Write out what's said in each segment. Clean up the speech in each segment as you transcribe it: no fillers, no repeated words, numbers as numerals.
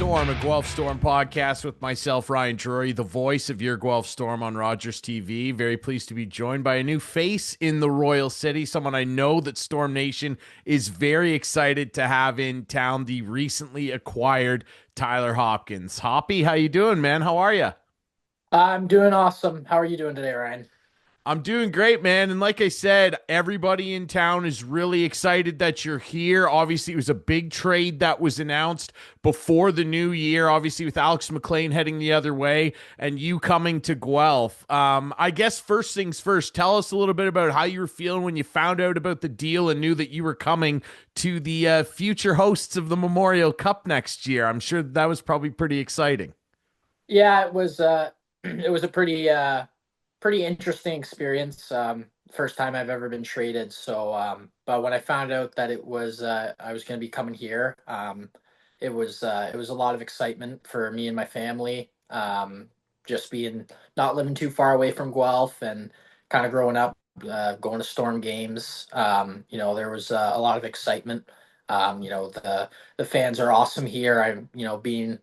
Storm, a Guelph Storm podcast with myself, Ryan Drury, the voice of your Guelph Storm on Rogers TV. Very pleased to be joined by a new face in the Royal City, someone I know that Storm Nation is very excited to have in town, the recently acquired Tyler Hopkins. Hoppy, how you doing, man? How are you? I'm doing awesome. How are you doing today, Ryan? I'm doing great, man. And like I said, everybody in town is really excited that you're here. Obviously, it was a big trade that was announced before the new year, obviously, with Alex McLean heading the other way and you coming to Guelph. I guess first things first, tell us a little bit about how you were feeling when you found out about the deal and knew that you were coming to the future hosts of the Memorial Cup next year. I'm sure that was probably pretty exciting. Yeah, it was it was a pretty interesting experience. First time I've ever been traded. But when I found out that it was I was going to be coming here, it was a lot of excitement for me and my family. Just being not living too far away from Guelph and kind of growing up, going to Storm games. There was a lot of excitement. The fans are awesome here. I'm being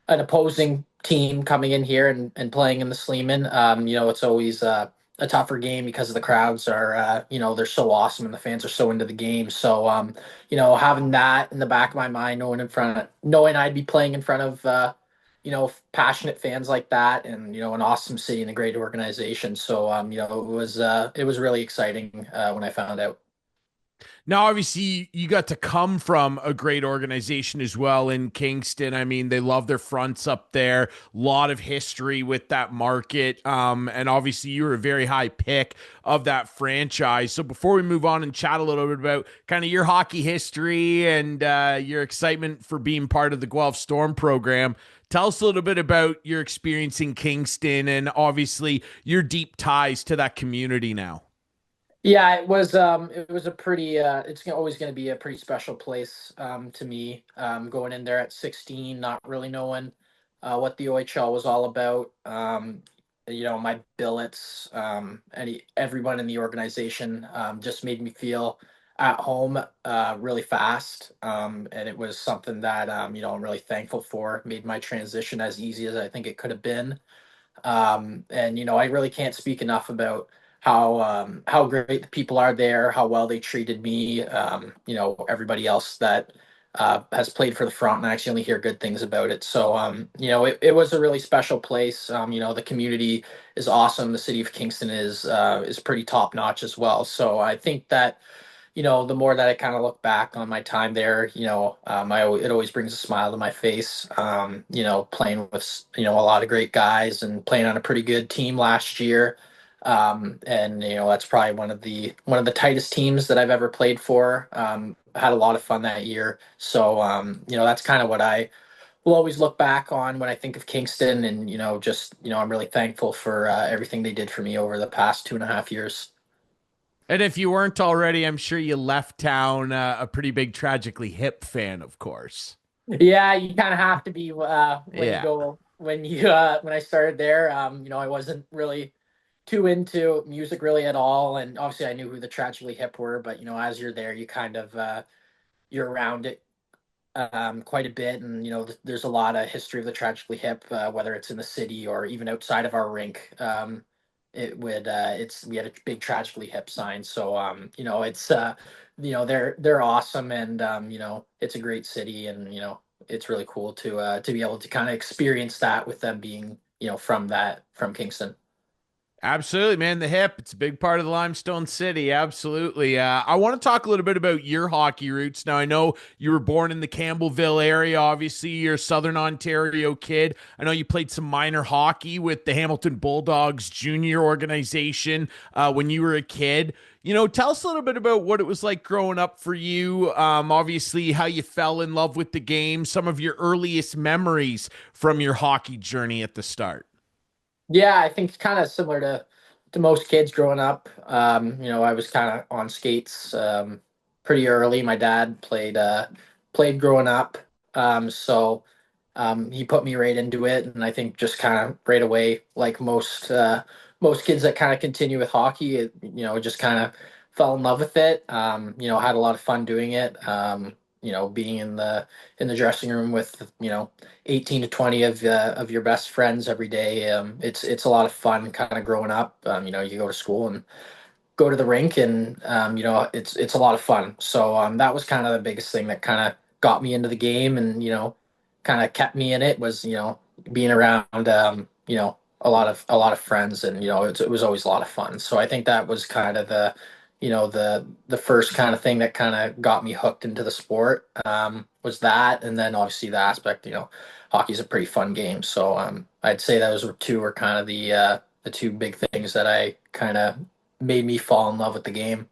an opposing team coming in here and playing in the Sleeman. It's always a tougher game because the crowds are, they're so awesome and the fans are so into the game. Having that in the back of my mind, knowing I'd be playing in front of, passionate fans like that, and an awesome city and a great organization. It was really exciting when I found out. Now, obviously, you got to come from a great organization as well in Kingston. I mean, they love their fronts up there. A lot of history with that market. And obviously, you were a very high pick of that franchise. So before we move on and chat a little bit about kind of your hockey history and your excitement for being part of the Guelph Storm program, tell us a little bit about your experience in Kingston and obviously your deep ties to that community now. Yeah, it was a pretty always going to be a pretty special place to me. Going in there at 16, not really knowing what the OHL was all about. My billets, everyone in the organization just made me feel at home really fast. And it was something that I'm really thankful for. Made my transition as easy as I think it could have been. I really can't speak enough about how great the people are there, how well they treated me. Everybody else that has played for the front, and I actually only hear good things about it. It was a really special place. The community is awesome. The city of Kingston is pretty top notch as well. So I think that the more that I kind of look back on my time there, it always brings a smile to my face. Playing with, a lot of great guys and playing on a pretty good team last year. That's probably one of the tightest teams that I've ever played for. Had a lot of fun that year. That's kind of what I will always look back on when I think of Kingston. And, I'm really thankful for everything they did for me over the past 2.5 years. And if you weren't already, I'm sure you left town a pretty big Tragically Hip fan, of course. Yeah, you kind of have to be Yeah. when I started there. I wasn't really too into music really at all, and obviously I knew who the Tragically Hip were, but as you're there, you kind of you're around it quite a bit, and there's a lot of history of the Tragically Hip, whether it's in the city or even outside of our rink. It's we had a big Tragically Hip sign, so they're awesome, and it's a great city, and it's really cool to be able to kind of experience that with them being from Kingston. Absolutely, man. The hip, it's a big part of the Limestone City. Absolutely. I want to talk a little bit about your hockey roots. Now, I know you were born in the Campbellville area. Obviously, you're a Southern Ontario kid. I know you played some minor hockey with the Hamilton Bulldogs junior organization when you were a kid. Tell us a little bit about what it was like growing up for you. Obviously, how you fell in love with the game, some of your earliest memories from your hockey journey at the start. Yeah, I think it's kind of similar to most kids growing up. I was kind of on skates pretty early. My dad played growing up, he put me right into it, and I think just kind of right away, like most kids that kind of continue with hockey, just kind of fell in love with it. Had a lot of fun doing it. being in the dressing room with 18 to 20 of your best friends every day. It's a lot of fun kind of growing up. You go to school and go to the rink, and it's a lot of fun. So that was kind of the biggest thing that kind of got me into the game, and kind of kept me in it, was being around a lot of friends, and it was always a lot of fun. So I think that was kind of the first kind of thing that kind of got me hooked into the sport, was that. And then obviously the aspect, hockey's a pretty fun game. So I'd say those two were kind of the two big things that I kind of made me fall in love with the game.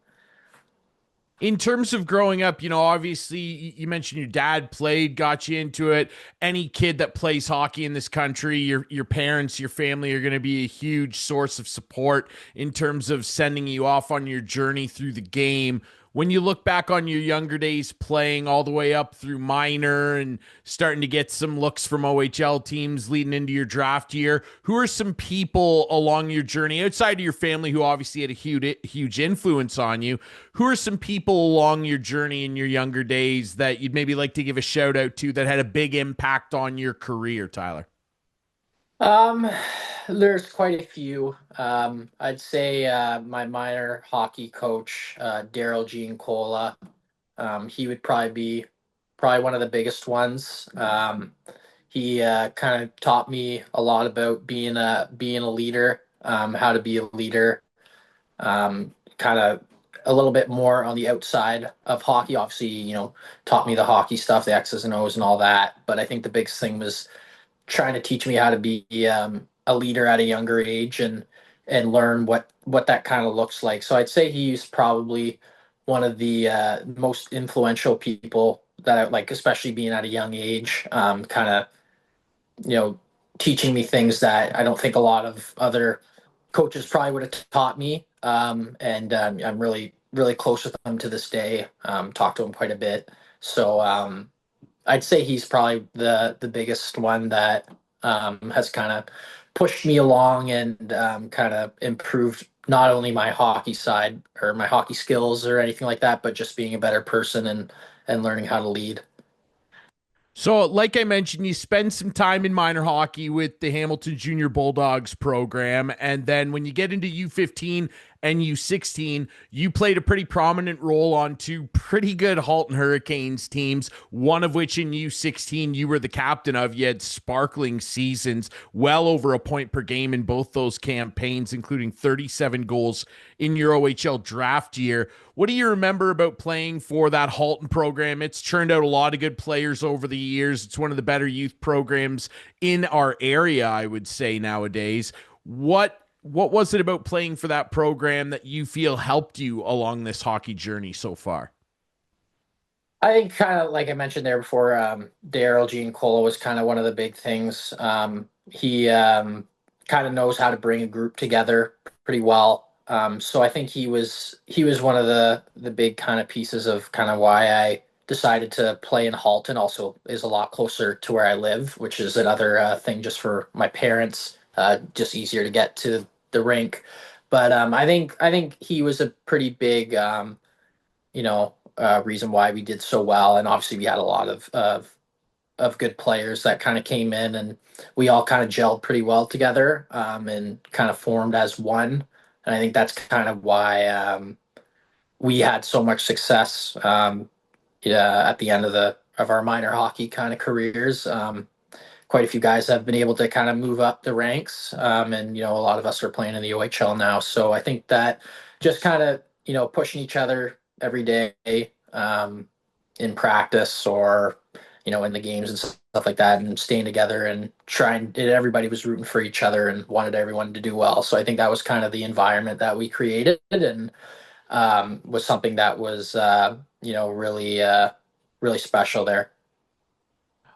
In terms of growing up, obviously you mentioned your dad played, got you into it. Any kid that plays hockey in this country, your parents, your family are going to be a huge source of support in terms of sending you off on your journey through the game. When you look back on your younger days playing all the way up through minor and starting to get some looks from OHL teams leading into your draft year, who are some people along your journey outside of your family who obviously had a huge influence on you? Who are some people along your journey in your younger days that you'd maybe like to give a shout out to that had a big impact on your career, Tyler? Um, there's quite a few. I'd say my minor hockey coach, Daryl Giancola. He would probably one of the biggest ones. He kind of taught me a lot about being a leader, how to be a leader, kind of a little bit more on the outside of hockey. Obviously, taught me the hockey stuff, the X's and O's and all that. But I think the biggest thing was trying to teach me how to be a leader at a younger age, and learn what that kind of looks like. So I'd say he's probably one of the most influential people that I like, especially being at a young age. Kind of you know teaching me things that I don't think a lot of other coaches probably would have taught me. And I'm really close with him to this day. Talk to him quite a bit. So I'd say he's probably the biggest one that has kind of pushed me along, and kind of improved not only my hockey side or my hockey skills or anything like that, but just being a better person, and learning how to lead. So, like I mentioned, you spend some time in minor hockey with the Hamilton Junior Bulldogs program. And then when you get into U15 and U16, you played a pretty prominent role on two pretty good Halton Hurricanes teams, one of which in U16 you were the captain of. You had sparkling seasons, well over a point per game in both those campaigns, including 37 goals in your OHL draft year. What do you remember about playing for that Halton program? It's churned out a lot of good players over the years. It's one of the better youth programs in our area, I would say, nowadays. What was it about playing for that program that you feel helped you along this hockey journey so far? I think kind of like I mentioned there before, Daryl Giancola was kind of one of the big things. He kind of knows how to bring a group together pretty well. So I think he was one of the big kind of pieces of kind of why I decided to play in Halton. Also, is a lot closer to where I live, which is another thing just for my parents. Just easier to get to the rink. But I think he was a pretty big reason why we did so well. And obviously, we had a lot of good players that kind of came in, and we all kind of gelled pretty well together, and kind of formed as one. And I think that's kind of why we had so much success, yeah, at the end of our minor hockey kind of careers. Quite a few guys have been able to kind of move up the ranks, and a lot of us are playing in the OHL now. So I think that just kind of pushing each other every day, in practice, or in the games and stuff like that, and staying together and trying. Everybody was rooting for each other and wanted everyone to do well. So I think that was kind of the environment that we created, and was something that was really special there.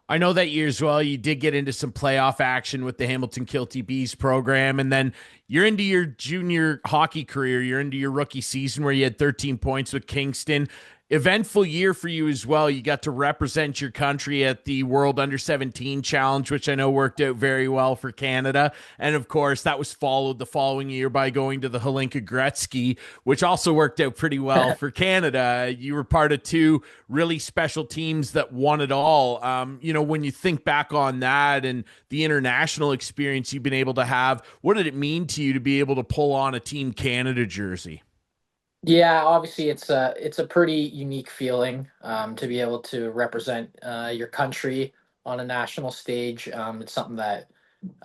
I know that year as well, you did get into some playoff action with the Hamilton Kilty Bees program, and then you're into your junior hockey career. You're into your rookie season where you had 13 points with Kingston. Eventful year for you as well. You got to represent your country at the World Under 17 Challenge, which I know worked out very well for Canada. And of course, that was followed the following year by going to the Holinka Gretzky, which also worked out pretty well for Canada. You were part of two really special teams that won it all. When you think back on that and the international experience you've been able to have, what did it mean to you to be able to pull on a Team Canada jersey? Yeah, obviously it's a pretty unique feeling to be able to represent your country on a national stage. It's something that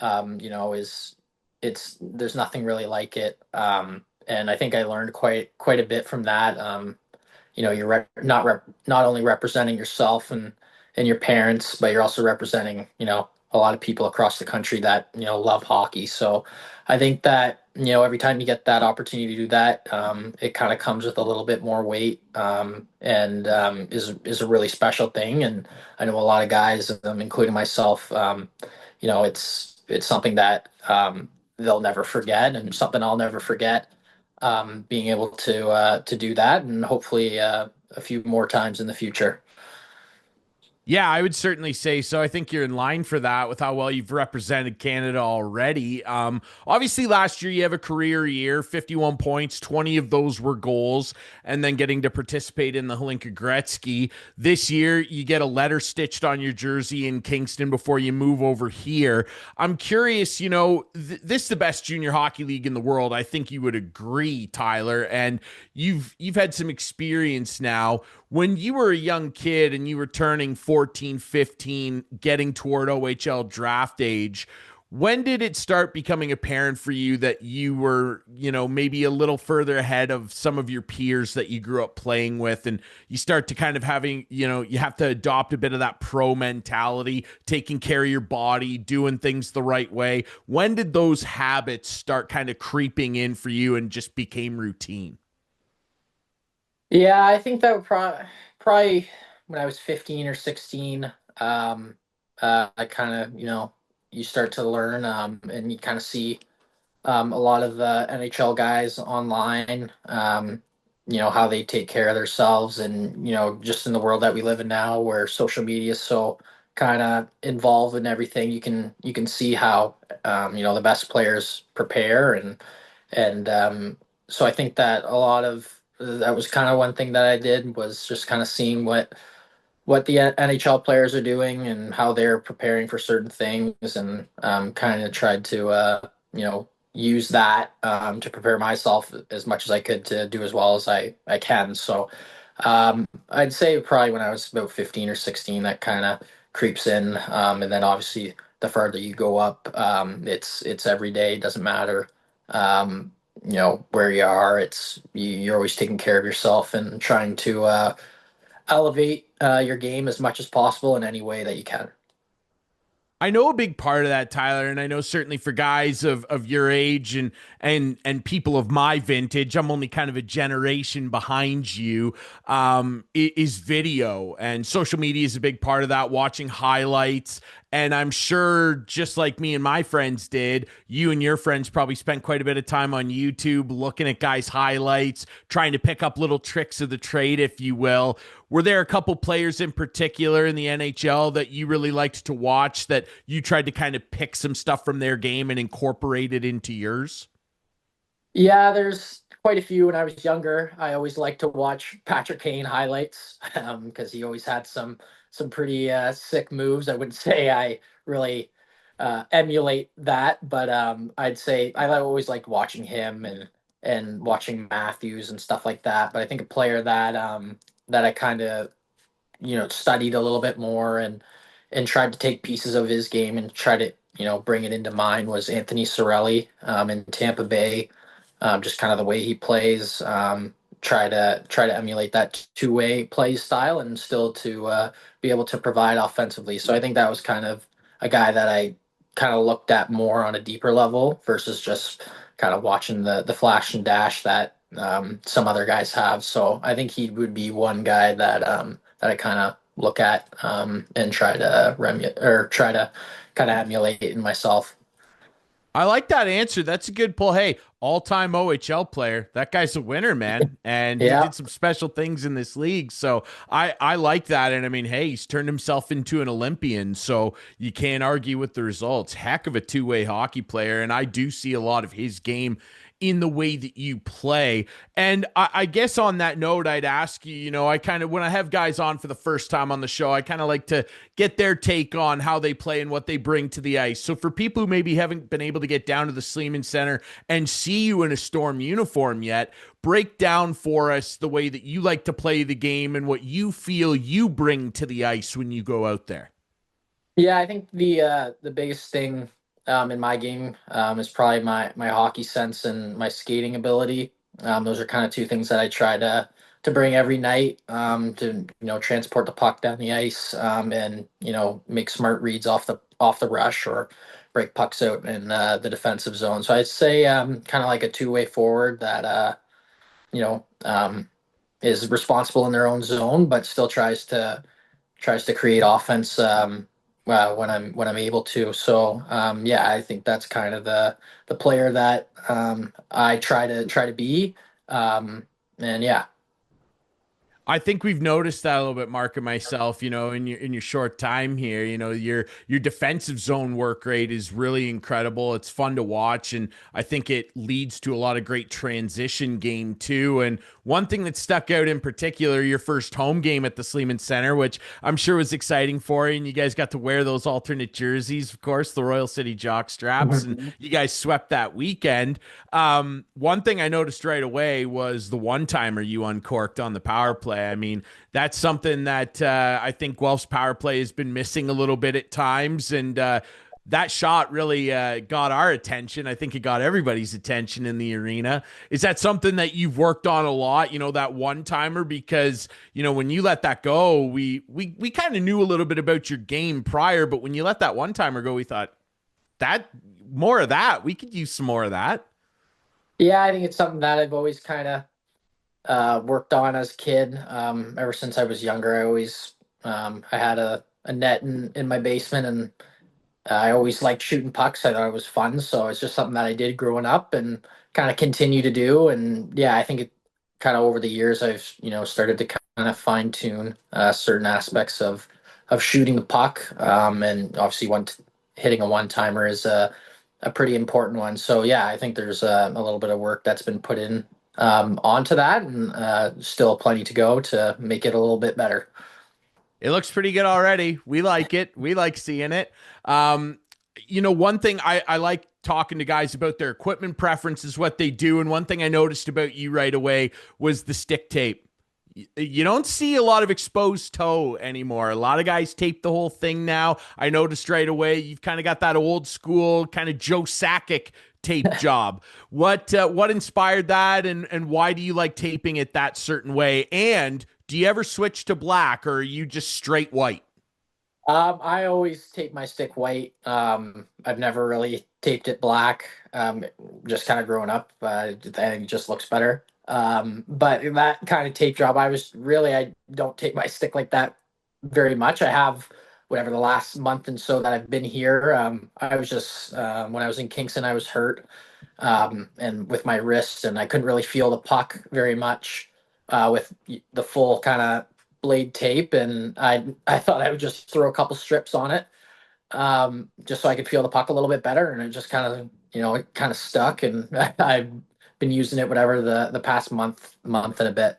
is it's there's nothing really like it, and I think I learned quite a bit from that. You're not only representing yourself and your parents, but you're also representing a lot of people across the country that love hockey. So I think that every time you get that opportunity to do that, it kind of comes with a little bit more weight, and is a really special thing. And I know a lot of guys, including myself, it's something that they'll never forget, and something I'll never forget, being able to do that, and hopefully a few more times in the future. Yeah, I would certainly say so. I think you're in line for that with how well you've represented Canada already. Obviously, last year you have a career year, 51 points, 20 of those were goals, and then getting to participate in the Holinka Gretzky. This year, you get a letter stitched on your jersey in Kingston before you move over here. I'm curious, this is the best junior hockey league in the world. I think you would agree, Tyler, and you've had some experience now when you were a young kid and you were turning 14, 15, getting toward OHL draft age. When did it start becoming apparent for you that you were, maybe a little further ahead of some of your peers that you grew up playing with, and you start to kind of having, you have to adopt a bit of that pro mentality, taking care of your body, doing things the right way? When did those habits start kind of creeping in for you and just became routine? Yeah, I think that would probably when I was 15 or 16. I kind of, you start to learn, and you kind of see a lot of the NHL guys online, how they take care of themselves. And, just in the world that we live in now where social media is so kind of involved in everything, you can see how, the best players prepare. And so I think that a lot of that was kind of one thing that I did, was just kind of seeing what the NHL players are doing and how they're preparing for certain things, and kind of tried to use that, to prepare myself as much as I could to do as well as I can. So I'd say probably when I was about 15 or 16, that kind of creeps in, and then obviously the farther you go up, it's every day. It doesn't matter. Where you are, you're always taking care of yourself and trying to elevate your game as much as possible in any way that you can. I know a big part of that, Tyler, and I know certainly for guys of your age and people of my vintage, I'm only kind of a generation behind you. Is video and social media is a big part of that. Watching highlights, and I'm sure just like me and my friends did, you and your friends probably spent quite a bit of time on YouTube looking at guys' highlights, trying to pick up little tricks of the trade, if you will. Were there a couple players in particular in the NHL that you really liked to watch that you tried to kind of pick some stuff from their game and incorporate it into yours? Yeah, there's quite a few. When I was younger, I always liked to watch Patrick Kane highlights, because he always had some pretty sick moves. I wouldn't say I really emulate that, but I'd say I always liked watching him, and watching Matthews and stuff like that. But I think a player that I kind of studied a little bit more, and tried to take pieces of his game and try to bring it into mine, was Anthony Cirelli, in Tampa Bay. Just kind of the way he plays, try to emulate that two-way play style, and still to be able to provide offensively. So I think that was kind of a guy that I kind of looked at more on a deeper level versus just kind of watching the flash and dash that some other guys have. So I think he would be one guy that I kind of look at, and try to kind of emulate in myself. I like that answer. That's a good pull. Hey, all-time OHL player. That guy's a winner, man. And he Yeah. did some special things in this league. So I like that. And I mean, hey, he's turned himself into an Olympian. So you can't argue with the results. Heck of a two-way hockey player. And I do see a lot of his game in the way that you play. And I guess on that note, I'd ask you, I kind of, when I have guys on for the first time on the show, I kind of like to get their take on how they play and what they bring to the ice. So for people who maybe haven't been able to get down to the Sleeman Center and see you in a Storm uniform yet, break down for us the way that you like to play the game and what you feel you bring to the ice when you go out there. Yeah, I think the biggest thing in my game is probably my hockey sense and my skating ability. Those are kind of two things that I try to bring every night to transport the puck down the ice and make smart reads off the rush or break pucks out in the defensive zone. So I'd say kind of like a two-way forward that you know um, is responsible in their own zone, but still tries to create offense when I'm able to. So yeah, I think that's kind of the player that I try to be. And yeah. I think we've noticed that a little bit, Mark and myself. In your short time here, your defensive zone work rate is really incredible. It's fun to watch, and I think it leads to a lot of great transition game too. And one thing that stuck out in particular, your first home game at the Sleeman Center, which I'm sure was exciting for you, and you guys got to wear those alternate jerseys, of course, the Royal City jock straps, and Mhm. you guys swept that weekend. One thing I noticed right away was the one timer you uncorked on the power play. I mean, that's something that I think Guelph's power play has been missing a little bit at times. And that shot really got our attention. I think it got everybody's attention in the arena. Is that something that you've worked on a lot, that one timer? Because, when you let that go, we kind of knew a little bit about your game prior, but when you let that one timer go, we thought that more of that. We could use some more of that. Yeah, I think it's something that I've always kind of worked on as a kid. Ever since I was younger, I had a net in my basement, and I always liked shooting pucks. I thought it was fun, so it's just something that I did growing up and kind of continue to do. And yeah, I think it kind of over the years I've started to kind of fine tune certain aspects of shooting the puck. And obviously, hitting a one timer is a pretty important one. So yeah, I think there's a little bit of work that's been put in onto that, and still plenty to go to make it a little bit better. It looks pretty good already. We like it. We like seeing it. Um, one thing I like talking to guys about their equipment preferences, what they do. And one thing I noticed about you right away was the stick tape. You don't see a lot of exposed toe anymore. A lot of guys tape the whole thing now. I noticed right away you've kind of got that old school kind of Joe Sakic tape job. What inspired that, and why do you like taping it that certain way? And do you ever switch to black, or are you just straight white? I always tape my stick white. I've never really taped it black. Just kind of growing up, I think it just looks better. But in that kind of tape job, I don't tape my stick like that very much. I have whatever the last month and so that I've been here. I was just when I was in Kingston, I was hurt and with my wrist, and I couldn't really feel the puck very much with the full kind of blade tape, and I thought I would just throw a couple strips on it, just so I could feel the puck a little bit better, and it just kind of it kind of stuck, and I've been using it whatever the past month and a bit.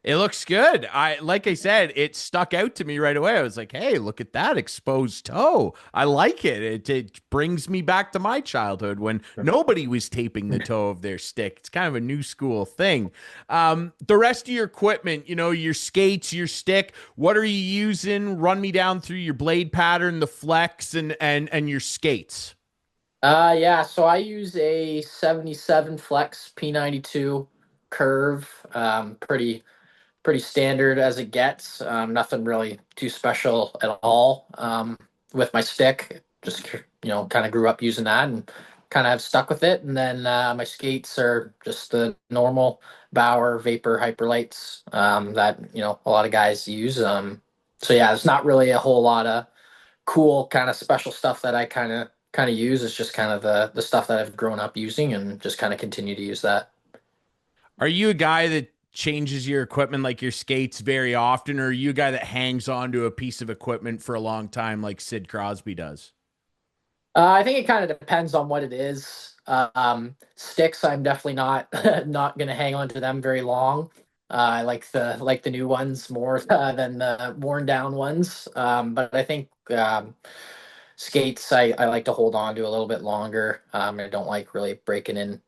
It looks good. Like I said, it stuck out to me right away. I was like, "Hey, look at that exposed toe. I like it. It brings me back to my childhood when nobody was taping the toe of their stick. It's kind of a new school thing." The rest of your equipment, your skates, your stick. What are you using? Run me down through your blade pattern, the flex, and your skates. Yeah, so I use a 77 Flex P92 curve. Pretty standard as it gets. Nothing really too special at all. With my stick, just kind of grew up using that and kind of have stuck with it. And then my skates are just the normal Bauer Vapor Hyperlights that a lot of guys use. So yeah, there's not really a whole lot of cool kind of special stuff that I kind of kind of use. It's just kind of the stuff that I've grown up using and just kind of continue to use that. Are you a guy that changes your equipment like your skates very often, or are you a guy that hangs on to a piece of equipment for a long time like Sid Crosby does? I think it kind of depends on what it is. Sticks, I'm definitely not not going to hang on to them very long. I like the new ones more than the worn down ones. But I think skates, I like to hold on to a little bit longer. I don't like really breaking in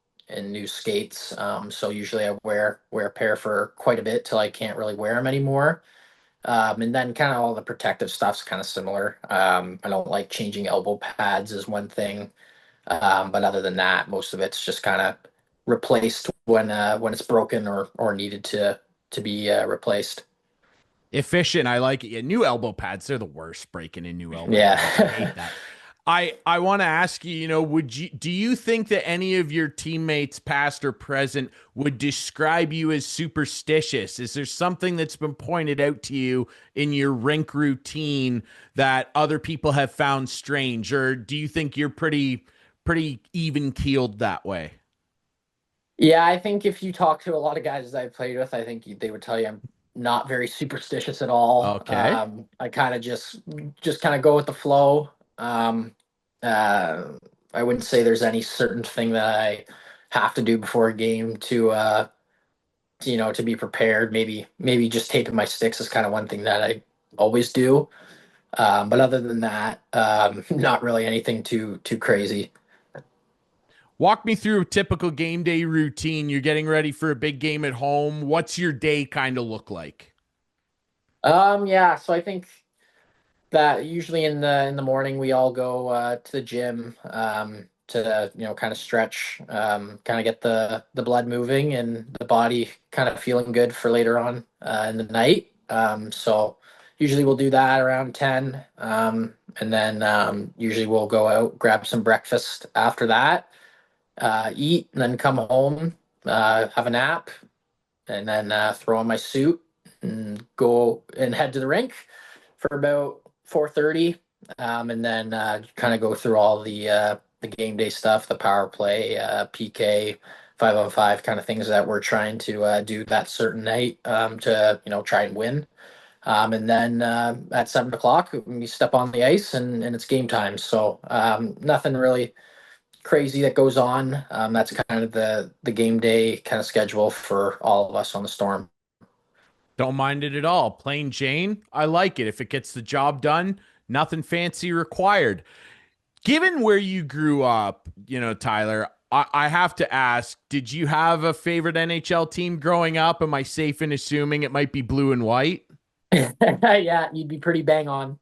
new skates. So usually I wear a pair for quite a bit till I can't really wear them anymore. And then kind of all the protective stuff's kind of similar. I don't like changing elbow pads is one thing. But other than that, most of it's just kind of replaced when it's broken or needed to be replaced. Efficient. I like it. Yeah, new elbow pads, they're the worst breaking in new elbow pads. I hate Yeah. that. I want to ask you, would you do you think that any of your teammates, past or present, would describe you as superstitious? Is there something that's been pointed out to you in your rink routine that other people have found strange, or do you think you're pretty even keeled that way? Yeah, I think if you talk to a lot of guys that I've played with, I think they would tell you I'm not very superstitious at all. Okay. I kind of just kind of go with the flow. Uh, I wouldn't say there's any certain thing that I have to do before a game to be prepared. Maybe just taping my sticks is kind of one thing that I always do. But other than that, not really anything too crazy. Walk me through a typical game day routine. You're getting ready for a big game at home. What's your day kind of look like? Yeah, so I think that usually in the morning we all go to the gym to kind of stretch, kind of get the blood moving and the body kind of feeling good for later on in the night. So usually we'll do that around 10, and then usually we'll go out, grab some breakfast after that, eat, and then come home, have a nap, and then throw on my suit and go and head to the rink for about 4:30, and then kind of go through all the game day stuff, the power play, PK, 5-on-5 kind of things that we're trying to do that certain night to try and win. And then at 7 o'clock, we step on the ice and it's game time. So nothing really crazy that goes on. That's kind of the game day kind of schedule for all of us on the Storm. Don't mind it at all. Plain Jane, I like it. If it gets the job done, nothing fancy required. Given where you grew up, Tyler, I have to ask, did you have a favorite NHL team growing up? Am I safe in assuming it might be blue and white? Yeah, you'd be pretty bang on.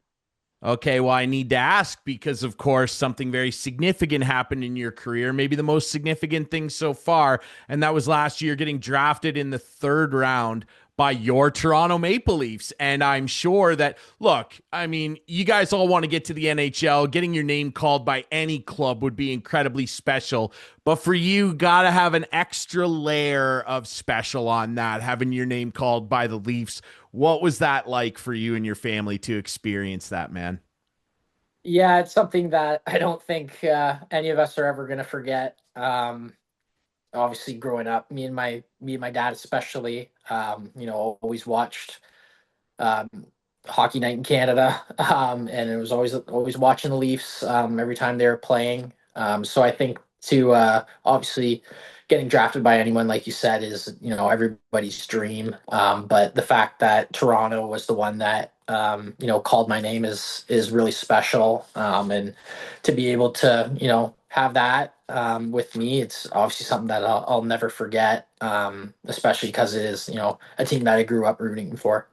Okay, well, I need to ask because, of course, something very significant happened in your career, maybe the most significant thing so far, and that was last year getting drafted in the third round by your Toronto Maple Leafs. And I'm sure that, look, I mean, you guys all want to get to the NHL. Getting your name called by any club would be incredibly special. But for you, got to have an extra layer of special on that, having your name called by the Leafs. What was that like for you and your family to experience that, man? Yeah, it's something that I don't think any of us are ever going to forget. Obviously, growing up, me and my dad especially, always watched um, Hockey Night in Canada, and it was always watching the Leafs every time they were playing. So I think to obviously getting drafted by anyone, like you said, is everybody's dream. But the fact that Toronto was the one that called my name is really special. And to be able to have that with me, it's obviously something that I'll never forget. Especially because it is a team that I grew up rooting for.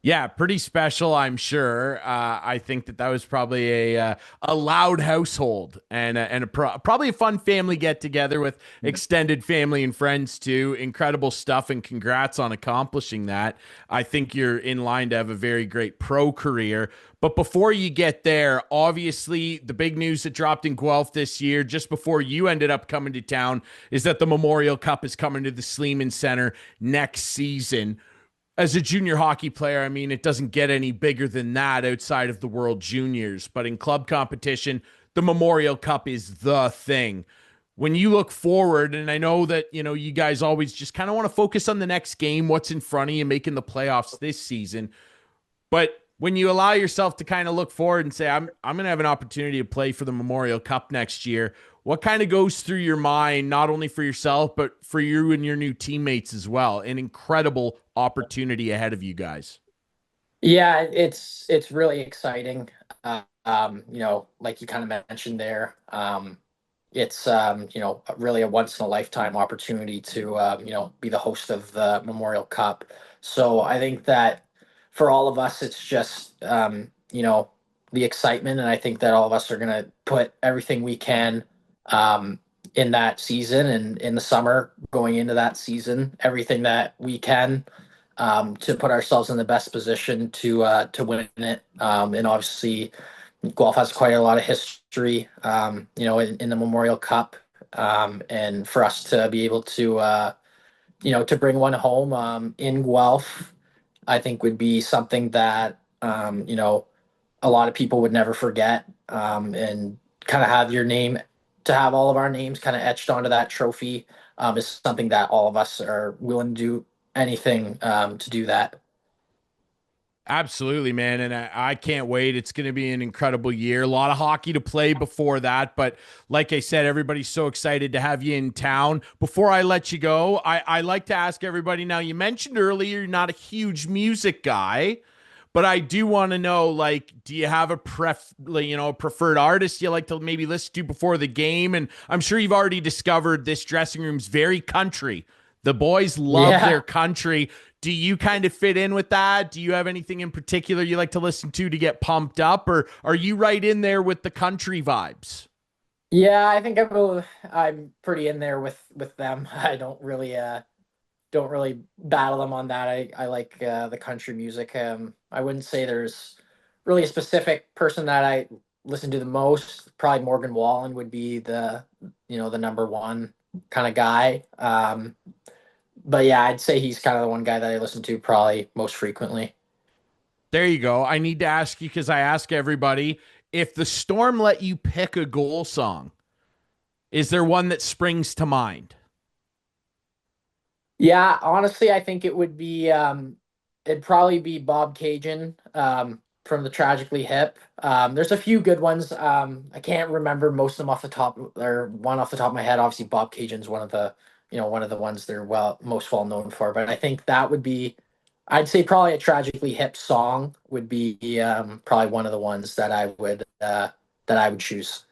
Yeah, pretty special, I'm sure. I think that was probably a loud household and probably a fun family get together with extended family and friends too. Incredible stuff, and congrats on accomplishing that. I think you're in line to have a very great pro career. But before you get there, obviously the big news that dropped in Guelph this year, just before you ended up coming to town, is that the Memorial Cup is coming to the Sleeman Center next season. As a junior hockey player, I mean, it doesn't get any bigger than that outside of the World Juniors. But in club competition, the Memorial Cup is the thing. When you look forward, and I know that, you guys always just kind of want to focus on the next game, what's in front of you, making the playoffs this season. But when you allow yourself to kind of look forward and say, I'm going to have an opportunity to play for the Memorial Cup next year, what kind of goes through your mind, not only for yourself, but for you and your new teammates as well? An incredible opportunity ahead of you guys. Yeah, it's really exciting. Like you kind of mentioned there, it's really a once in a lifetime opportunity to be the host of the Memorial Cup. So I think that for all of us, it's just the excitement, and I think that all of us are going to put everything we can um, in that season and in the summer going into that season, everything that we can to put ourselves in the best position to win it. And obviously, Guelph has quite a lot of history, in the Memorial Cup, and for us to be able to bring one home in Guelph, I think would be something that a lot of people would never forget, and kind of have your name, to have all of our names kind of etched onto that trophy, is something that all of us are willing to do anything to do that. Absolutely, man. And I can't wait. It's going to be an incredible year. A lot of hockey to play before that. But like I said, everybody's so excited to have you in town. Before I let you go, I like to ask everybody now, you mentioned earlier you're not a huge music guy, but I do want to know, like, do you have a preferred artist you like to maybe listen to before the game? And I'm sure you've already discovered this dressing room's very country. The boys love Yeah. their country. Do you kind of fit in with that? Do you have anything in particular you like to listen to get pumped up, or are you right in there with the country vibes? Yeah, I think I'm pretty in there with them. I don't really battle them on that. I like the country music. I wouldn't say there's really a specific person that I listen to the most. Probably Morgan Wallen would be the number one kind of guy. But yeah, I'd say he's kind of the one guy that I listen to probably most frequently. There you go. I need to ask you because I ask everybody, if the Storm let you pick a goal song, is there one that springs to mind? Yeah, honestly, I think it'd probably be Bob Cajun from the Tragically Hip. There's a few good ones. I can't remember most of them off the top, or one off the top of my head. Obviously, Bob Cajun's one of the ones they're most well known for. But I think that would be, I'd say probably a Tragically Hip song would be probably one of the ones that I would choose.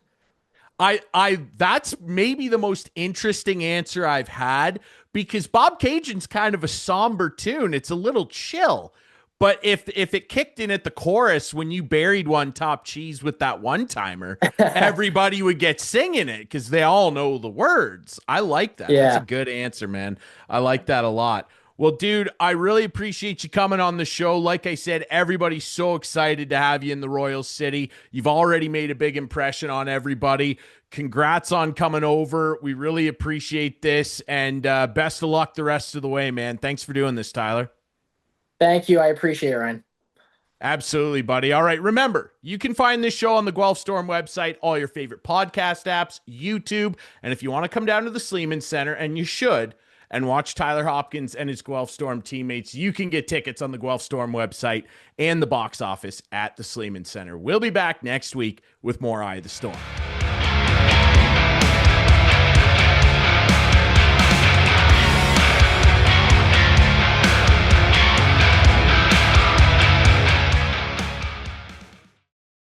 I that's maybe the most interesting answer I've had because Bob Cajun's kind of a somber tune. It's a little chill. But if it kicked in at the chorus when you buried one top cheese with that one timer, everybody would get singing it because they all know the words. I like that. That's a Yeah. good answer, man. I like that a lot. Well, dude, I really appreciate you coming on the show. Like I said, everybody's so excited to have you in the Royal City. You've already made a big impression on everybody. Congrats on coming over. We really appreciate this. And best of luck the rest of the way, man. Thanks for doing this, Tyler. Thank you. I appreciate it, Ryan. Absolutely, buddy. All right. Remember, you can find this show on the Guelph Storm website, all your favorite podcast apps, YouTube. And if you want to come down to the Sleeman Center, and you should, and watch Tyler Hopkins and his Guelph Storm teammates, you can get tickets on the Guelph Storm website and the box office at the Sleeman Center. We'll be back next week with more Eye of the Storm.